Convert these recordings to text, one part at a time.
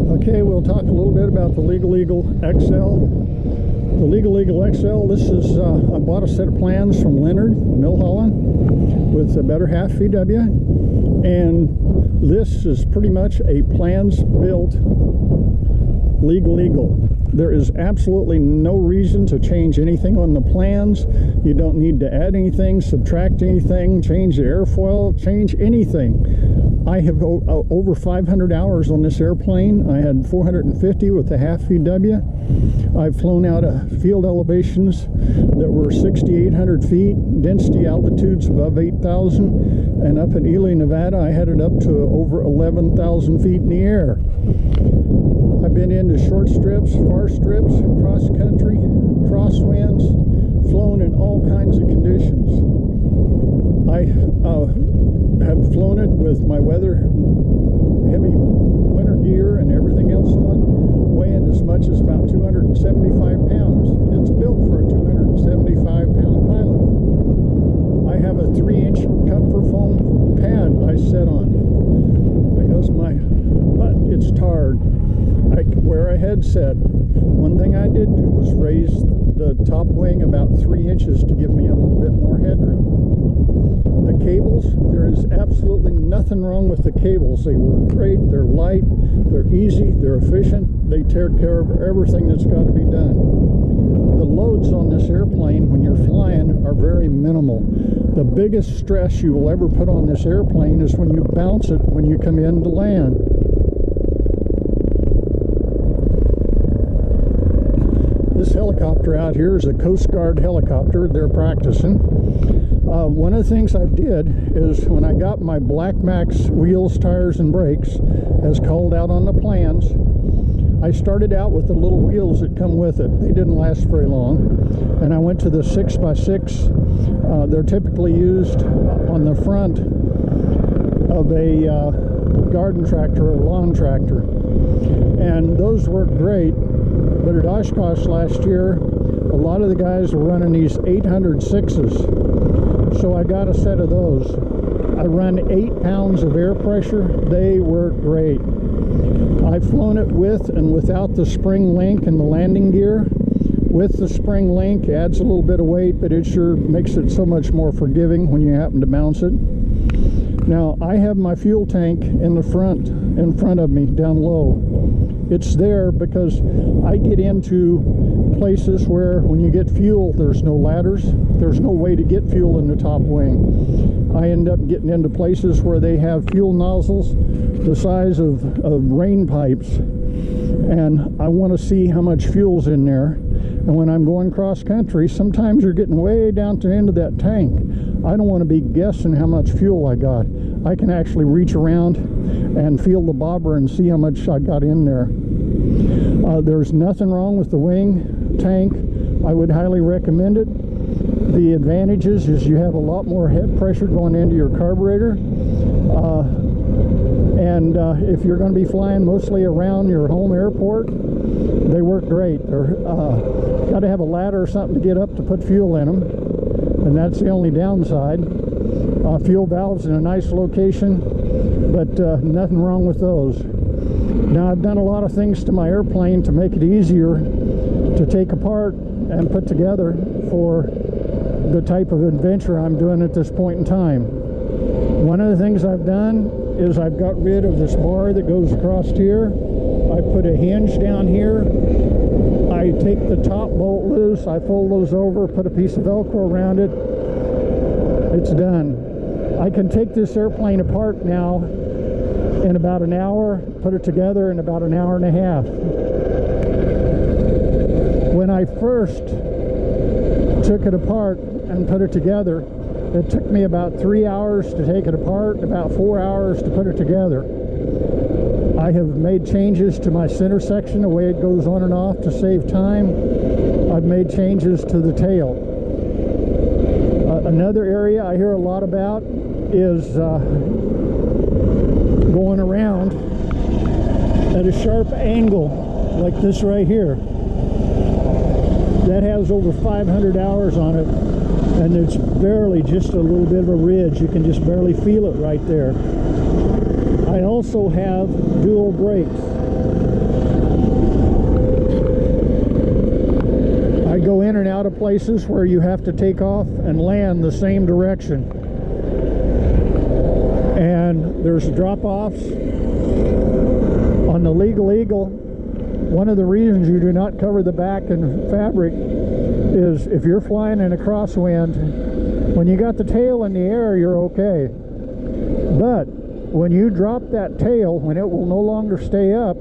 Okay, we'll talk a little bit about the Legal Eagle XL. The Legal Eagle XL, this is, I bought a set of plans from Leonard, Milholland, with a better half VW. And this is pretty much a plans-built Legal Eagle. There is absolutely no reason to change anything on the plans. You don't need to add anything, subtract anything, change the airfoil, change anything. I have over 500 hours on this airplane. I had 450 with the half VW. I've flown out of field elevations that were 6,800 feet, density altitudes above 8,000, and up in Ely, Nevada, I had it up to over 11,000 feet in the air. I've been into short strips, far strips, cross country, crosswinds, flown in all kinds of conditions. I have flown it with my heavy winter gear and everything else on, weighing as much as about 275 pounds. It's built for a 275-pound pilot. I have a 3-inch comfort foam pad I set on because my butt gets tarred. I wear a headset. One thing I did do was raise the top wing about 3 inches to give me a little bit more headroom. The cables, there is absolutely nothing wrong with the cables. They work great, they're light, they're easy, they're efficient, they take care of everything that's got to be done. The loads on this airplane when you're flying are very minimal. The biggest stress you will ever put on this airplane is when you bounce it when you come in to land. This helicopter out here is a Coast Guard helicopter. They're practicing. One of the things I did is when I got my Black Max wheels, tires, and brakes, as called out on the plans, I started out with the little wheels that come with it. They didn't last very long. And I went to the 6x6. They're typically used on the front of a garden tractor or lawn tractor. And those work great. But at Oshkosh last year, a lot of the guys were running these 806s. So I got a set of those. I run 8 pounds of air pressure. They work great. I've flown it with and without the spring link and the landing gear. With the spring link, adds a little bit of weight, but it sure makes it so much more forgiving when you happen to bounce it. Now, I have my fuel tank in front of me, down low. It's there because I get into places where when you get fuel, there's no ladders. There's no way to get fuel in the top wing. I end up getting into places where they have fuel nozzles the size of rain pipes. And I want to see how much fuel's in there. And when I'm going cross country, sometimes you're getting way down to the end of that tank. I don't want to be guessing how much fuel I got. I can actually reach around and feel the bobber and see how much I got in there. There's nothing wrong with the wing tank. I would highly recommend it. The advantages is you have a lot more head pressure going into your carburetor. And if you're going to be flying mostly around your home airport, they work great. They're got to have a ladder or something to get up to put fuel in them, and that's the only downside. Fuel valves in a nice location, but nothing wrong with those. Now, I've done a lot of things to my airplane to make it easier to take apart and put together for the type of adventure I'm doing at this point in time. One of the things I've done is I've got rid of this bar that goes across here. I put a hinge down here. I take the top bolt loose, I fold those over, put a piece of Velcro around it. It's done. I can take this airplane apart now in about an hour, put it together in about an hour and a half. When I first took it apart and put it together, it took me about 3 hours to take it apart, about 4 hours to put it together. I have made changes to my center section, the way it goes on and off to save time. I've made changes to the tail. Another area I hear a lot about is going around at a sharp angle like this right here. That has over 500 hours on it, and it's barely just a little bit of a ridge. You can just barely feel it right there. I also have dual brakes. places where you have to take off and land the same direction. And there's drop-offs. On the Legal Eagle, one of the reasons you do not cover the back in fabric is if you're flying in a crosswind, when you got the tail in the air, you're okay. But when you drop that tail, when it will no longer stay up,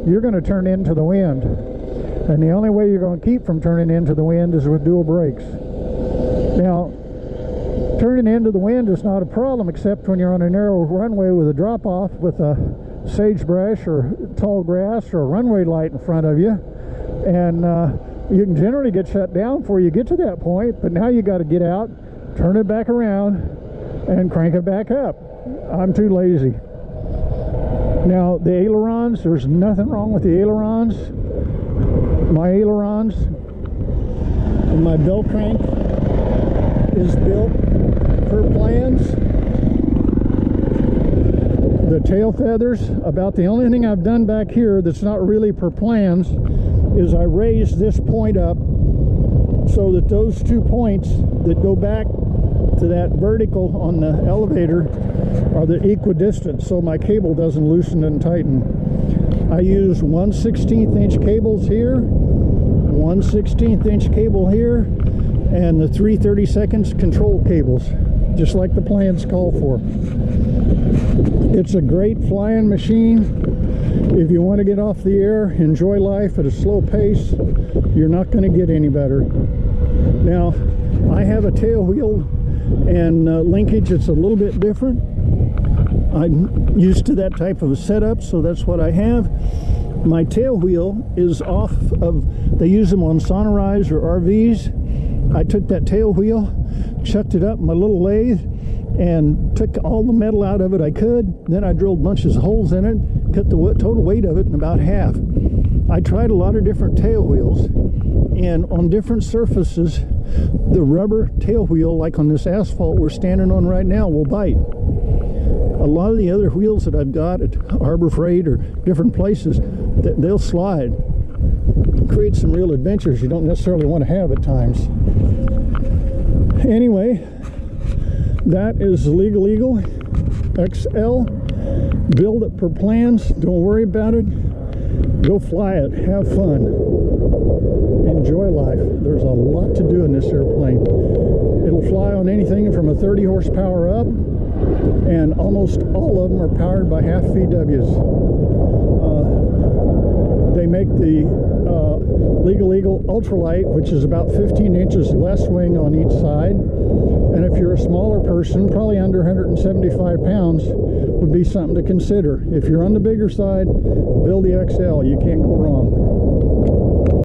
you're going to turn into the wind. And the only way you're going to keep from turning into the wind is with dual brakes. Now, turning into the wind is not a problem except when you're on a narrow runway with a drop-off with a sagebrush or tall grass or a runway light in front of you. And you can generally get shut down before you get to that point, but now you got to get out, turn it back around, and crank it back up. I'm too lazy. Now, the ailerons, there's nothing wrong with the ailerons. My ailerons and my bell crank is built per plans. The tail feathers, about the only thing I've done back here that's not really per plans is I raised this point up so that those 2 points that go back to that vertical on the elevator are the equidistant, so my cable doesn't loosen and tighten. I use 1/16 inch cables here, 1/16 inch cable here, and the 3/32 control cables, just like the plans call for. It's a great flying machine. If you want to get off the air, enjoy life at a slow pace, you're not going to get any better. Now, I have a tail wheel and linkage that's a little bit different. I'm used to that type of a setup, so that's what I have. My tail wheel is off of, they use them on Sonorize or RVs. I took that tail wheel, chucked it up in my little lathe, and took all the metal out of it I could. Then I drilled bunches of holes in it, cut the total weight of it in about half. I tried a lot of different tail wheels, and on different surfaces, the rubber tail wheel, like on this asphalt we're standing on right now, will bite. A lot of the other wheels that I've got at Harbor Freight or different places, they'll slide. Create some real adventures you don't necessarily want to have at times. Anyway, that is the Legal Eagle XL. Build it per plans. Don't worry about it. Go fly it. Have fun. Enjoy life. There's a lot to do in this airplane. It'll fly on anything from a 30 horsepower up, and almost all of them are powered by half VWs. They make the Legal Eagle Ultralight, which is about 15 inches less wing on each side. And if you're a smaller person, probably under 175 pounds, would be something to consider. If you're on the bigger side, build the XL. You can't go wrong.